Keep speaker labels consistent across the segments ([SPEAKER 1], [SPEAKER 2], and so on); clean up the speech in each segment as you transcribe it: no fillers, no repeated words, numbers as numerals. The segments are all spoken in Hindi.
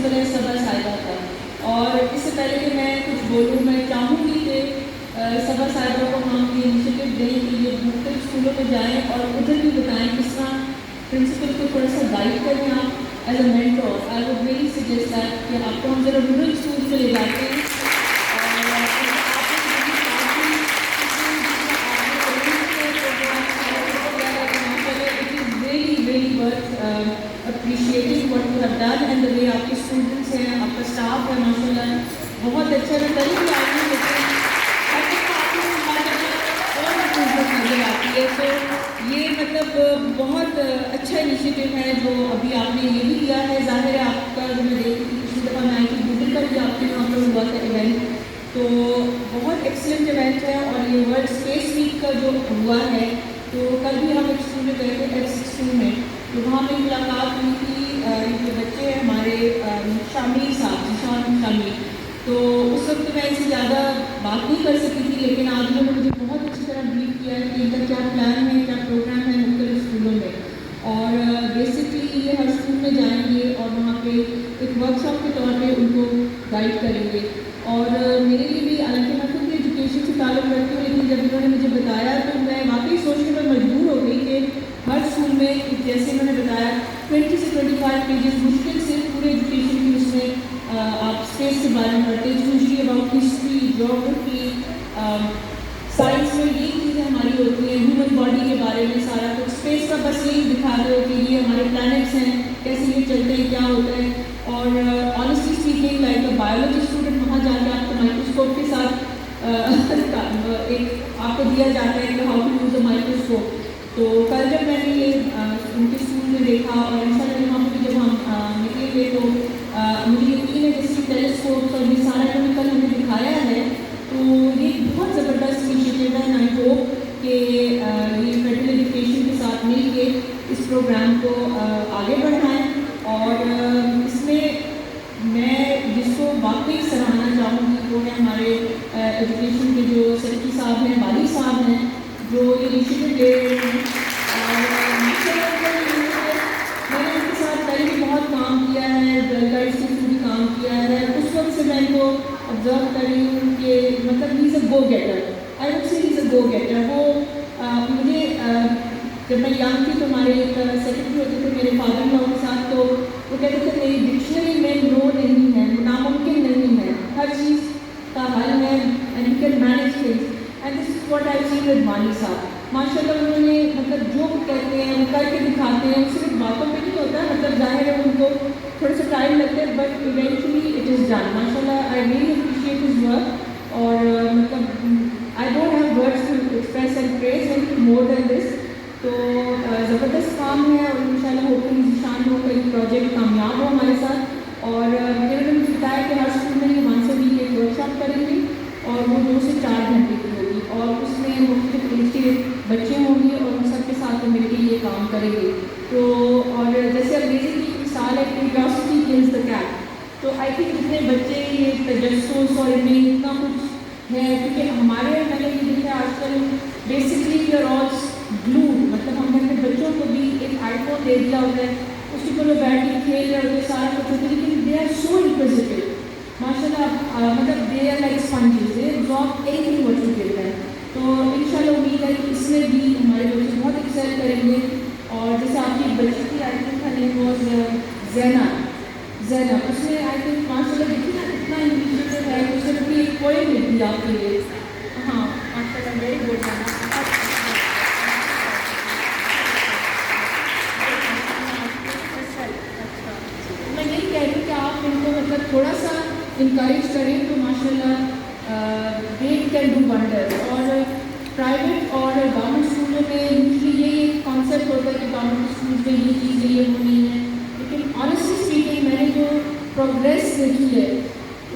[SPEAKER 1] प्रिंसिपल है सबा साहिबा का। और इससे पहले कि मैं कुछ बोलूँ, मैं चाहूँगी कि सबा साहिबा को हम ये इनिशिएटिव दें कि ये मुख्तलिफ स्कूलों में जाएँ और उधर भी बताएँ किस तरह प्रिंसिपल को थोड़ा सा गाइड करें आप as a mentor. I would really suggest that कि आपको हम ज़रा रूरल स्कूल में ले जाते हैं appreciating what you have done and the way आपके स्टूडेंट्स हैं, आपका स्टाफ है माशाल्लाह बहुत अच्छा है। कल भी आपने लेकिन और इम्प्रूवमेंट नजर आती है। तो ये मतलब बहुत अच्छा इनिशिएटिव है जो अभी आपने ये भी किया है। ज़ाहिर है आपका जो मैं देखी थी पिछली दफ़ा मैं आई थी गूगल का भी आपके वहाँ पर हुआ था इवेंट, तो बहुत एक्सीलेंट इवेंट है। और ये वर्ल्ड स्पेस वीक का जो हुआ है, तो कल भी हम एक स्कूल में गए थे F16 में, तो वहाँ पे मुलाकात हुई थी जो बच्चे हैं हमारे शामिल साहब जिशान शामिल। तो उस वक्त मैं इससे ज़्यादा बात नहीं कर सकी थी, लेकिन आज उन्होंने मुझे बहुत अच्छी तरह ब्रीफ किया है कि इनका क्या प्लान है, क्या प्रोग्राम है मुख्तलिफ स्कूलों में। और बेसिकली ये हर स्कूल में जाएंगे और वहाँ पे एक वर्कशॉप के तौर पे उनको गाइड करेंगे। और मेरे लिए भी हालांकि मैं खुद एजुकेशन से ताल्लुक़ रखती हूँ, लेकिन जब उन्होंने मुझे बताया तो मैं वाकई सोचने पर मजबूर हो गई कि हर स्कूल में जैसे उन्होंने बताया 20 से 25 पेजेस मुश्किल से पूरे एजुकेशन की उसमें आप स्पेस के बारे में पढ़ते हैं, usually about history, geography, science में यही चीज़ें हमारी होती हैं, ह्यूमन बॉडी के बारे में सारा कुछ। स्पेस का बस यही दिखा रहे हो कि ये हमारे प्लैनेट्स हैं, कैसे ये चलते हैं, क्या होता है। और honestly speaking like a biology student वहाँ जाके आपको माइक्रोस्कोप के साथ एक आपको दिया जाता है कि how to use a microscope. तो कल जब मैंने ये उनके स्कूल में देखा और इंशाल्लाह वहाँ पर जब हम निकलेंगे तो मुझे यकीन है जैसे टेलीस्कोप और ये सारा जो कल हमें दिखाया है, तो ये बहुत ज़बरदस्त इनिशिएटिव है। आई होप कि ये फेडरल एजुकेशन के साथ मिल के इस प्रोग्राम को आगे बढ़ाएं। और इसमें मैं जिसको वाकई सराहना चाहूँगी वो है हमारे एजुकेशन के जो सेक्रेटरी साहब हैं, वाली साहब हैं, जो इनिशिएटिव ले रहे हैं। मैंने उनके साथ पहले भी बहुत काम किया है, गाइड्स के थ्रू भी काम किया है। उस वक्त से मैं इनको ऑब्जर्व कर रही हूँ कि मतलब he is a go गेटर, I would say he is a गो गेटर। वो मुझे जब मैं यंग थी तो हमारे एक सेक्रेटरी होते थे मेरे फादर इन लॉ के साथ, तो वो कहते थे मेरी डिक्शनरी में नो नहीं है, नामुमकिन नहीं है, हर चीज़ का हल है and you can manage things. And this is what I see with Wali साहब। माशाल्लाह उन्होंने मतलब जो कहते हैं वो करके दिखाते हैं, सिर्फ बातों पे नहीं होता, मतलब जाहिर है उनको थोड़ा सा टाइम लगता है but eventually it is done. माशाल्लाह I really appreciate his work. और मतलब I don't have words to express and praise anything more than this. तो ज़बरदस्त काम है और इंशाल्लाह होपफुली निशान हो कई प्रोजेक्ट कामयाब हो हमारे साथ। और मैंने बताया कि हर स्कूल में 1 से वीक एक वर्कशॉप करेंगे और वो 2 से 4 घंटे की होगी और उसमें मुख्तलिफ एज के बच्चे होंगे और उन सबके साथ मिलकर ये काम करेंगे। तो और जैसे अंग्रेज़ी की मिसाल है क्यूरियोसिटी किल्स द कैट, तो आई थिंक जितने बच्चे ये तजस्सुस और इनमें इतना कुछ है, क्योंकि हमारे मैंने ये देखा आजकल basically we are all glue, मतलब हमने अपने बच्चों को भी एक आईफोन दे दिया होता है, उसके ऊपर वो बैठ के खेल रहे होते हैं सारा कुछ होता है, लेकिन दे आर सो इंक्विजिटिव माशाल्लाह, मतलब they are like sponges, they absorb anything what you give them. तो इंशाल्लाह उम्मीद है कि इसमें भी हमारे बच्चे बहुत एक्सेल करेंगे। और जैसे आपकी बच्ची की आई थिंक का नेम वाज ज़ैना, उसने आई थिंक माशाल्लाह देखिए ना कितना इनिशिएटिव है, उसने अपनी एक पोएम लिख दी आपके लिए। हाँ माशाल्लाह वेरी गुड ज़ैना। मैं यही कह रही हूँ कि आप इनको मतलब थोड़ा सा इनकरेज करें तो माशाल्लाह दे कैन डू वंडर। और प्राइवेट और गवर्नमेंट स्कूलों में यूजली यही एक कॉन्सेप्ट होता है कि गवर्नमेंट स्कूल में ये चीज़ें ये होनी है, लेकिन ऑनेस्टली स्पीकिंग मैंने जो प्रोग्रेस देखी है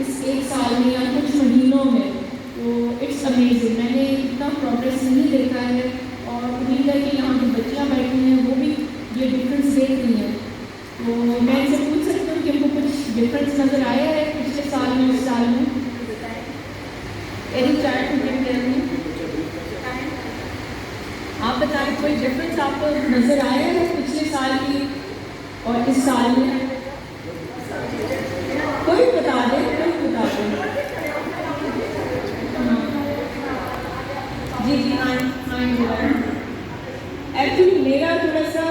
[SPEAKER 1] इस 1 साल में या कुछ महीनों में, तो इट्स अमेजिंग। मैंने इतना प्रोग्रेस नहीं देखा है और उम्मीद है कि यहाँ की बच्चियाँ बैठी हैं वो भी ये डिफरेंस देख रही हैं। तो मैं इनसे पूछ सकती हूँ कि हमको कुछ डिफरेंस नज़र आया है पिछले साल में इस साल में? एनी चाइल्ड में आप बताएं कोई डिफरेंस आपको नज़र आया है पिछले साल की और इस साल में? कोई बता दे, कोई बता दे। जी जी, नाइन। एक्चुअली मेरा थोड़ा सा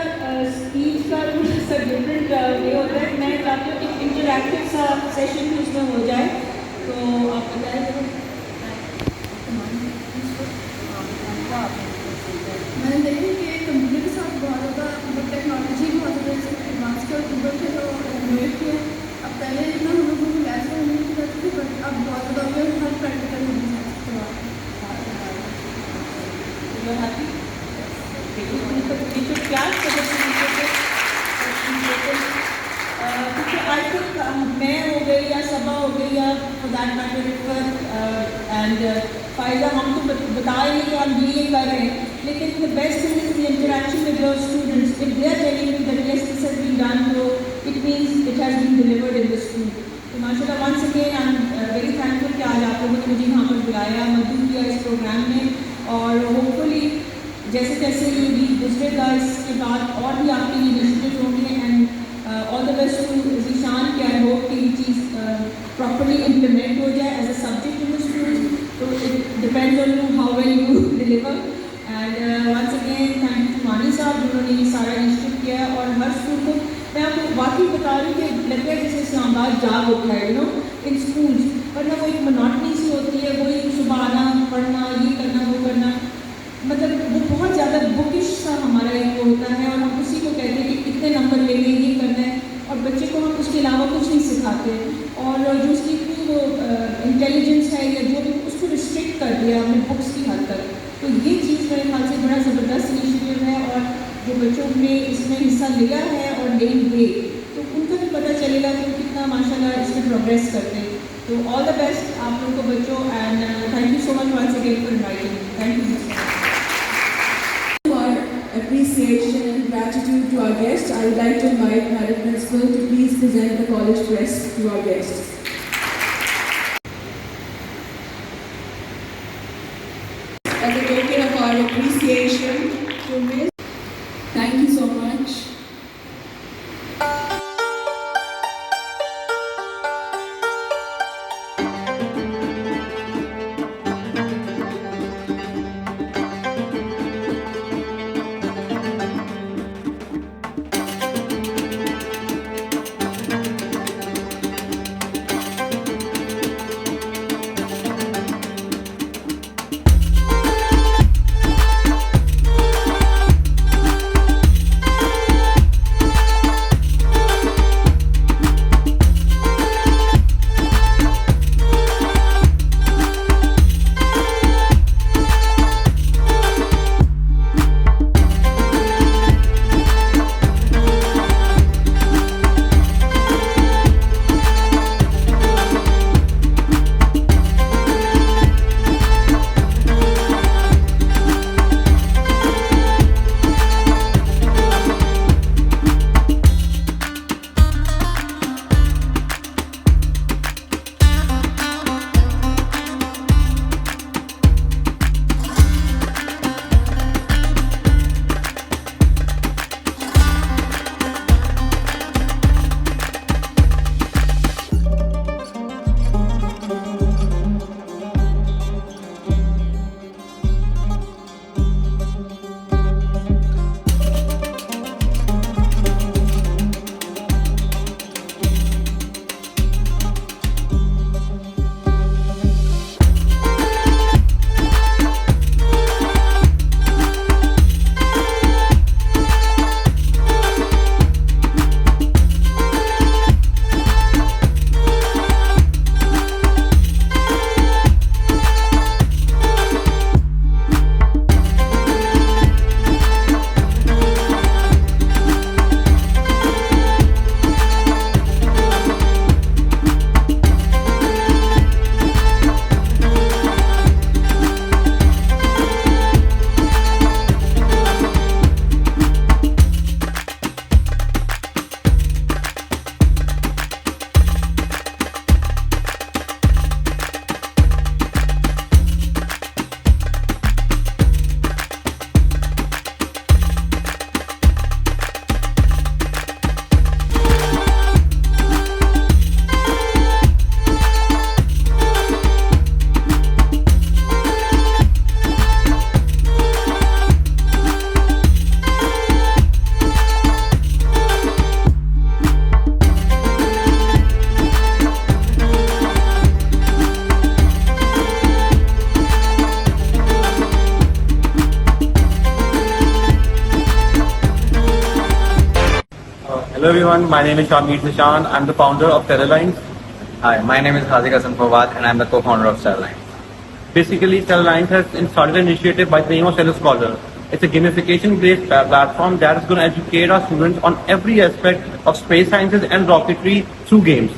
[SPEAKER 1] स्पीच का थोड़ा सा डिफरेंट वे होता है। मैं चाहती हूँ कि इंटरैक्टिव सा सेशन भी उसमें हो जाए, तो आप बताएं।
[SPEAKER 2] मैंने देखा कि कंप्यूटर के साथ बहुत ज़्यादा मतलब टेक्नोलॉजी बहुत ज़्यादा एडवांस कर गूगल के जो इनोवेट किया। अब पहले इतना हम लोगों को ऐसा नहीं करते थे, बट अब बहुत ज़्यादा हर प्रैक्टिकल होने
[SPEAKER 1] क्योंकि आई थिंक मैं हो गई या सबा हो गई या दैट मैटर एंड फायदा हम तो बता रहे हैं कि हम ये कर रहे हैं, लेकिन the best thing is the interaction with your students. If they are telling you that yes this has been done, तो it means it has been delivered in the school. तो माशाल्लाह once again I am very thankful कि आज आप लोगों ने मुझे यहाँ पर बुलाया, मदद किया इस प्रोग्राम में, और होपफुली जैसे जैसे ये वीक गुजरेगा इसके बाद और भी आपके इनिशिएटिव होंगे। And all the best to Zeeshan कि आई होप कि ये चीज़ प्रॉपरली इम्प्लीमेंट हो जाए as a subject in the school. तो it depends on you how well you deliver. And once again thank you Mani साहब जिन्होंने ये सारा इनिशिएटिव किया है। और हर स्कूल को मैं आपको वाकई बता रही हूँ कि लगता है जैसे इस्लामाबाद जाग उठा है, यू नो, इन स्कूल्स। वरना वो एक मोनोटनी सी होती है, वही सुबह आना पढ़ना, ये करना वो करना, मतलब वो बहुत ज़्यादा बुकिश सा हमारा एक होता है, और हम उसी को कहते हैं कि कितने नंबर लेने, ये करना है, और बच्चे को हम उसके अलावा कुछ नहीं सिखाते। और जो उसकी इतनी वो इंटेलिजेंस है या जो भी, उसको रिस्ट्रिक्ट कर दिया हमने बुक्स की हद तक। तो ये चीज़ मेरे ख्याल से बड़ा ज़बरदस्त इनिशिएटिव है, और जो बच्चों ने इसमें हिस्सा लिया है और लेंगे, तो उनको भी पता चलेगा कि वो कितना माशाल्लाह इसमें प्रोग्रेस करते हैं। तो ऑल द बेस्ट आप लोगों को बच्चों, and thank you so much once again for inviting me. Thank you so much.
[SPEAKER 3] Appreciation and gratitude to our guests, I would like to invite Madam Principal to please present the college crest to our guests. As a token of our appreciation to Ms. Thank you so much.
[SPEAKER 4] everyone, my name is Shamir Nishan. I'm the founder of Stellarlines.
[SPEAKER 5] Hi, my name is Haziq Hassan Fawad and I'm the co-founder of Stellarlines.
[SPEAKER 4] Basically, Stellarlines has started an initiative by the name of Stellar Scholar. It's a gamification-based platform that is going to educate our students on every aspect of space sciences and rocketry through games.